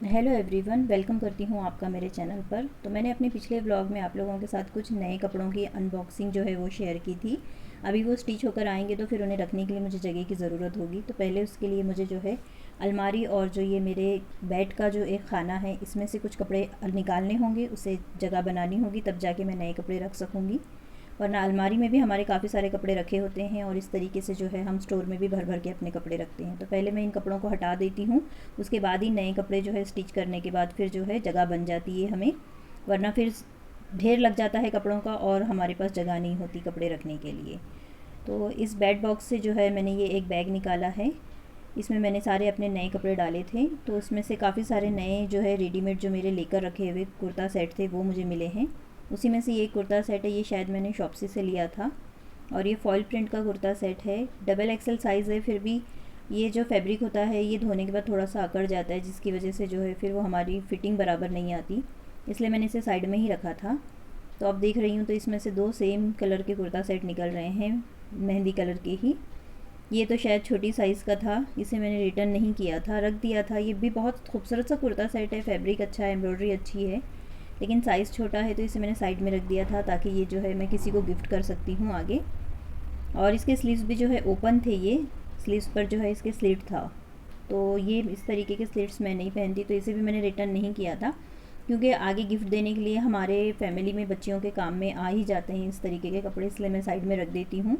Hello everyone, welcome करती हूँ आपका मेरे चैनल पर। तो मैंने अपने पिछले व्लॉग में आप लोगों के साथ कुछ नए कपड़ों की अनबॉक्सिंग जो है वो शेयर की थी। अभी वो स्टिच होकर आएंगे तो फिर उन्हें रखने के लिए मुझे जगह की ज़रूरत होगी। तो पहले उसके लिए मुझे जो है अलमारी और जो ये मेरे बेड का जो एक खाना है इसमें से कुछ कपड़े निकालने होंगे, उसे जगह बनानी होगी, तब जाके मैं नए कपड़े रख सकूँगी। वरना अलमारी में भी हमारे काफ़ी सारे कपड़े रखे होते हैं और इस तरीके से जो है हम स्टोर में भी भर भर के अपने कपड़े रखते हैं। तो पहले मैं इन कपड़ों को हटा देती हूँ, उसके बाद ही नए कपड़े जो है स्टिच करने के बाद फिर जो है जगह बन जाती है हमें। वरना फिर ढेर लग जाता है कपड़ों का और हमारे पास जगह नहीं होती कपड़े रखने के लिए। तो इस बेड बॉक्स से जो है मैंने ये एक बैग निकाला है। इसमें मैंने सारे अपने नए कपड़े डाले थे, तो उसमें से काफ़ी सारे नए जो है रेडीमेड जो मेरे लेकर रखे हुए कुर्ता सेट थे वो मुझे मिले हैं। उसी में से ये कुर्ता सेट है, ये शायद मैंने शॉप्सी से लिया था और ये फॉइल प्रिंट का कुर्ता सेट है। डबल एक्सल साइज़ है, फिर भी ये जो फैब्रिक होता है ये धोने के बाद थोड़ा सा अकड़ जाता है, जिसकी वजह से जो है फिर वो हमारी फिटिंग बराबर नहीं आती, इसलिए मैंने इसे साइड में ही रखा था। तो अब देख रही हूँ तो इसमें से दो सेम कलर के कुर्ता सेट निकल रहे हैं, मेहंदी कलर के ही। ये तो शायद छोटी साइज़ का था, इसे मैंने रिटर्न नहीं किया था, रख दिया था। ये भी बहुत खूबसूरत सा कुर्ता सेट है, फैब्रिक अच्छा है, एम्ब्रॉयडरी अच्छी है, लेकिन साइज़ छोटा है तो इसे मैंने साइड में रख दिया था ताकि ये जो है मैं किसी को गिफ्ट कर सकती हूँ आगे। और इसके स्लीव्स भी जो है ओपन थे, ये स्लीव्स पर जो है इसके स्लिट था। तो ये इस तरीके के स्लिट्स मैं नहीं पहनती, तो इसे भी मैंने रिटर्न नहीं किया था, क्योंकि आगे गिफ्ट देने के लिए हमारे फैमिली में बच्चियों के काम में आ ही जाते हैं इस तरीके के कपड़े, इसलिए मैं साइड में रख देती हूँ।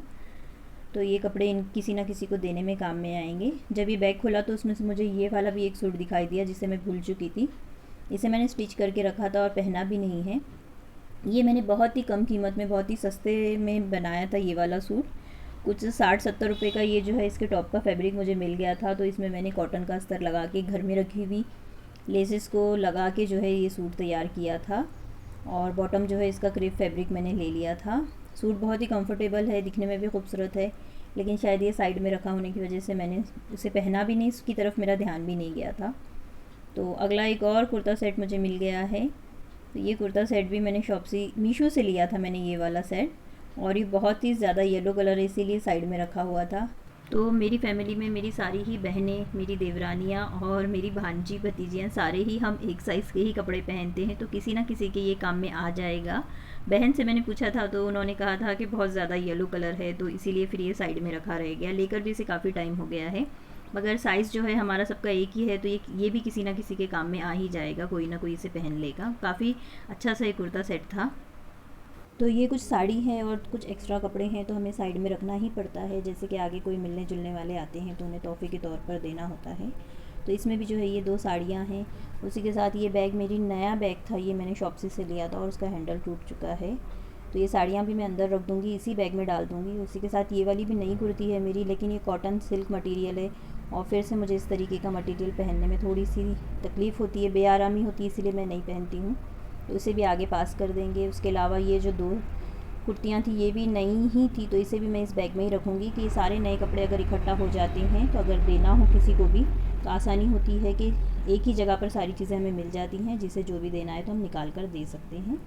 तो ये कपड़े इन किसी ना किसी को देने में काम में आएंगे। जब ये बैग खुला तो उसमें से मुझे ये वाला भी एक सूट दिखाई दिया जिसे मैं भूल चुकी थी। इसे मैंने स्टिच करके रखा था और पहना भी नहीं है। ये मैंने बहुत ही कम कीमत में, बहुत ही सस्ते में बनाया था ये वाला सूट। कुछ 60-70 रुपये का ये जो है इसके टॉप का फैब्रिक मुझे मिल गया था। तो इसमें मैंने कॉटन का अस्तर लगा के घर में रखी हुई लेसेस को लगा के जो है ये सूट तैयार किया था। और बॉटम जो है इसका क्रेप फैब्रिक मैंने ले लिया था। सूट बहुत ही कंफर्टेबल है, दिखने में भी खूबसूरत है, लेकिन शायद ये साइड में रखा होने की वजह से मैंने उसे पहना भी नहीं, उसकी तरफ मेरा ध्यान भी नहीं गया था। तो अगला एक और कुर्ता सेट मुझे मिल गया है। तो ये कुर्ता सेट भी मैंने शॉप्सी मीशो से लिया था मैंने ये वाला सेट, और ये बहुत ही ज़्यादा येलो कलर है इसीलिए साइड में रखा हुआ था। तो मेरी फैमिली में मेरी सारी ही बहनें, मेरी देवरानियाँ और मेरी भांजी भतीजियाँ सारे ही हम एक साइज़ के ही कपड़े पहनते हैं, तो किसी ना किसी के ये काम में आ जाएगा। बहन से मैंने पूछा था तो उन्होंने कहा था कि बहुत ज़्यादा येलो कलर है, तो इसीलिए फिर ये साइड में रखा रह गया। लेकर भी इसे काफ़ी टाइम हो गया है, मगर साइज़ जो है हमारा सबका एक ही है, तो ये भी किसी ना किसी के काम में आ ही जाएगा, कोई ना कोई इसे पहन लेगा। काफ़ी अच्छा सा ये कुर्ता सेट था। तो ये कुछ साड़ी है और कुछ एक्स्ट्रा कपड़े हैं, तो हमें साइड में रखना ही पड़ता है, जैसे कि आगे कोई मिलने जुलने वाले आते हैं तो उन्हें तोहफे के तौर पर देना होता है। तो इसमें भी जो है ये दो साड़ियाँ हैं। उसी के साथ ये बैग, मेरी नया बैग था, ये मैंने शॉप्सी से लिया था और उसका हैंडल टूट चुका है। तो ये साड़ियाँ भी मैं अंदर रख दूँगी, इसी बैग में डाल दूँगी। उसी के साथ ये वाली भी नई कुर्ती है मेरी, लेकिन ये कॉटन सिल्क मटेरियल है और फिर से मुझे इस तरीके का मटेरियल पहनने में थोड़ी सी तकलीफ़ होती है, बेआरामी होती है, इसीलिए मैं नहीं पहनती हूँ। तो इसे भी आगे पास कर देंगे। उसके अलावा ये जो दो कुर्तियाँ थी ये भी नई ही थी, तो इसे भी मैं इस बैग में ही रखूँगी कि ये सारे नए कपड़े अगर इकट्ठा हो जाते हैं तो अगर देना हो किसी को भी तो आसानी होती है कि एक ही जगह पर सारी चीज़ें हमें मिल जाती हैं, जिसे जो भी देना है तो हम निकाल कर दे सकते हैं।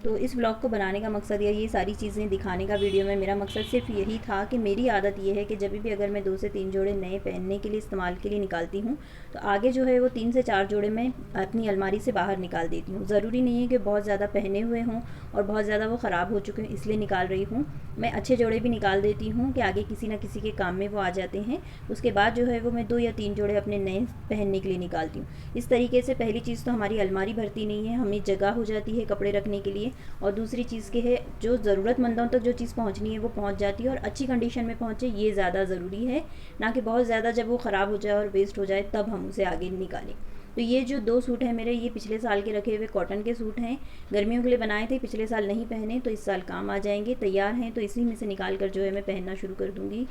तो इस ब्लॉग को बनाने का मकसद या ये सारी चीज़ें दिखाने का वीडियो में मेरा मकसद सिर्फ यही था कि मेरी आदत ये है कि जब भी अगर मैं 2 से 3 जोड़े नए पहनने के लिए इस्तेमाल के लिए निकालती हूँ तो आगे जो है वो 3 से 4 जोड़े मैं अपनी अलमारी से बाहर निकाल देती हूँ। ज़रूरी नहीं है कि बहुत ज़्यादा पहने हुए हों और बहुत ज़्यादा वो ख़राब हो चुके हैं इसलिए निकाल रही हूँ। मैं अच्छे जोड़े भी निकाल देती हूँ कि आगे किसी न किसी के काम में वो आ जाते हैं। उसके बाद जो है वो मैं 2 या 3 जोड़े अपने नए पहनने के लिए निकालती हूँ। इस तरीके से पहली चीज़ तो हमारी अलमारी भरती नहीं है, हमें जगह हो जाती है कपड़े रखने के लिए, और दूसरी चीज़ के है जो ज़रूरतमंदों तक जो चीज़ पहुंचनी है वो पहुंच जाती है और अच्छी कंडीशन में पहुंचे, ये ज़्यादा ज़रूरी है, ना कि बहुत ज़्यादा जब वो ख़राब हो जाए और वेस्ट हो जाए तब हम उसे आगे निकालें। तो ये जो 2 सूट हैं मेरे, ये पिछले साल के रखे हुए कॉटन के सूट हैं, गर्मियों के लिए बनाए थे, पिछले साल नहीं पहने तो इस साल काम आ जाएंगे, तैयार हैं, तो इसी में से निकाल कर जो है मैं पहनना शुरू कर दूँगी।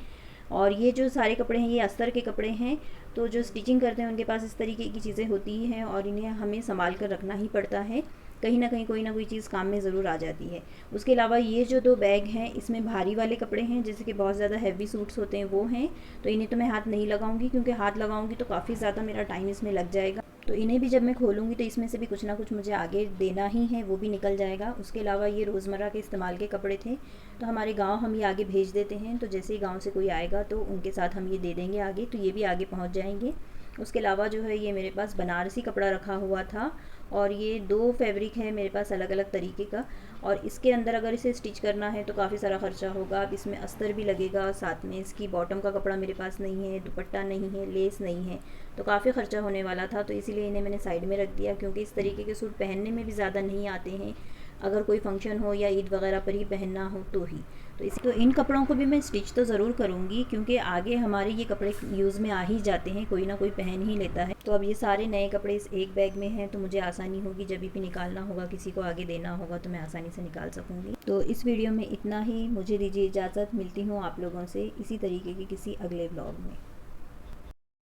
और ये जो सारे कपड़े हैं ये अस्तर के कपड़े हैं, तो जो स्टिचिंग करते हैं उनके पास इस तरीके की चीज़ें होती ही हैं और इन्हें हमें संभाल कर रखना ही पड़ता है, कहीं ना कहीं कोई ना कोई चीज़ काम में ज़रूर आ जाती है। उसके अलावा ये जो 2 बैग हैं इसमें भारी वाले कपड़े हैं, जैसे कि बहुत ज़्यादा हैवी सूट्स होते हैं वो हैं, तो इन्हें तो मैं हाथ नहीं लगाऊंगी, क्योंकि हाथ लगाऊंगी तो काफ़ी ज़्यादा मेरा टाइम इसमें लग जाएगा। तो इन्हें भी जब मैं खोलूँगी तो इसमें से भी कुछ ना कुछ मुझे आगे देना ही है, वो भी निकल जाएगा। उसके अलावा ये रोज़मर्रा के इस्तेमाल के कपड़े थे, तो हमारे गांव हम ये आगे भेज देते हैं, तो जैसे ही गांव से कोई आएगा तो उनके साथ हम ये दे देंगे आगे, तो ये भी आगे पहुंच जाएंगे। उसके अलावा जो है ये मेरे पास बनारसी कपड़ा रखा हुआ था, और ये 2 फैब्रिक है मेरे पास अलग अलग तरीके का। और इसके अंदर अगर इसे स्टिच करना है तो काफ़ी सारा ख़र्चा होगा। अब इसमें अस्तर भी लगेगा, साथ में इसकी बॉटम का कपड़ा मेरे पास नहीं है, दुपट्टा नहीं है, लेस नहीं है, तो काफ़ी ख़र्चा होने वाला था। तो इसीलिए इन्हें मैंने साइड में रख दिया, क्योंकि इस तरीके के सूट पहनने में भी ज़्यादा नहीं आते हैं, अगर कोई फंक्शन हो या ईद वगैरह पर ही पहनना हो तो ही। तो इन कपड़ों को भी मैं स्टिच तो ज़रूर करूँगी, क्योंकि आगे हमारे ये कपड़े यूज़ में आ ही जाते हैं, कोई ना कोई पहन ही लेता है। तो अब ये सारे नए कपड़े इस एक बैग में हैं, तो मुझे आसानी होगी, जब भी निकालना होगा, किसी को आगे देना होगा, तो मैं आसानी से निकाल सकूँगी। तो इस वीडियो में इतना ही, मुझे दीजिए इजाज़त। मिलती हूँ आप लोगों से इसी तरीके के किसी अगले ब्लॉग में।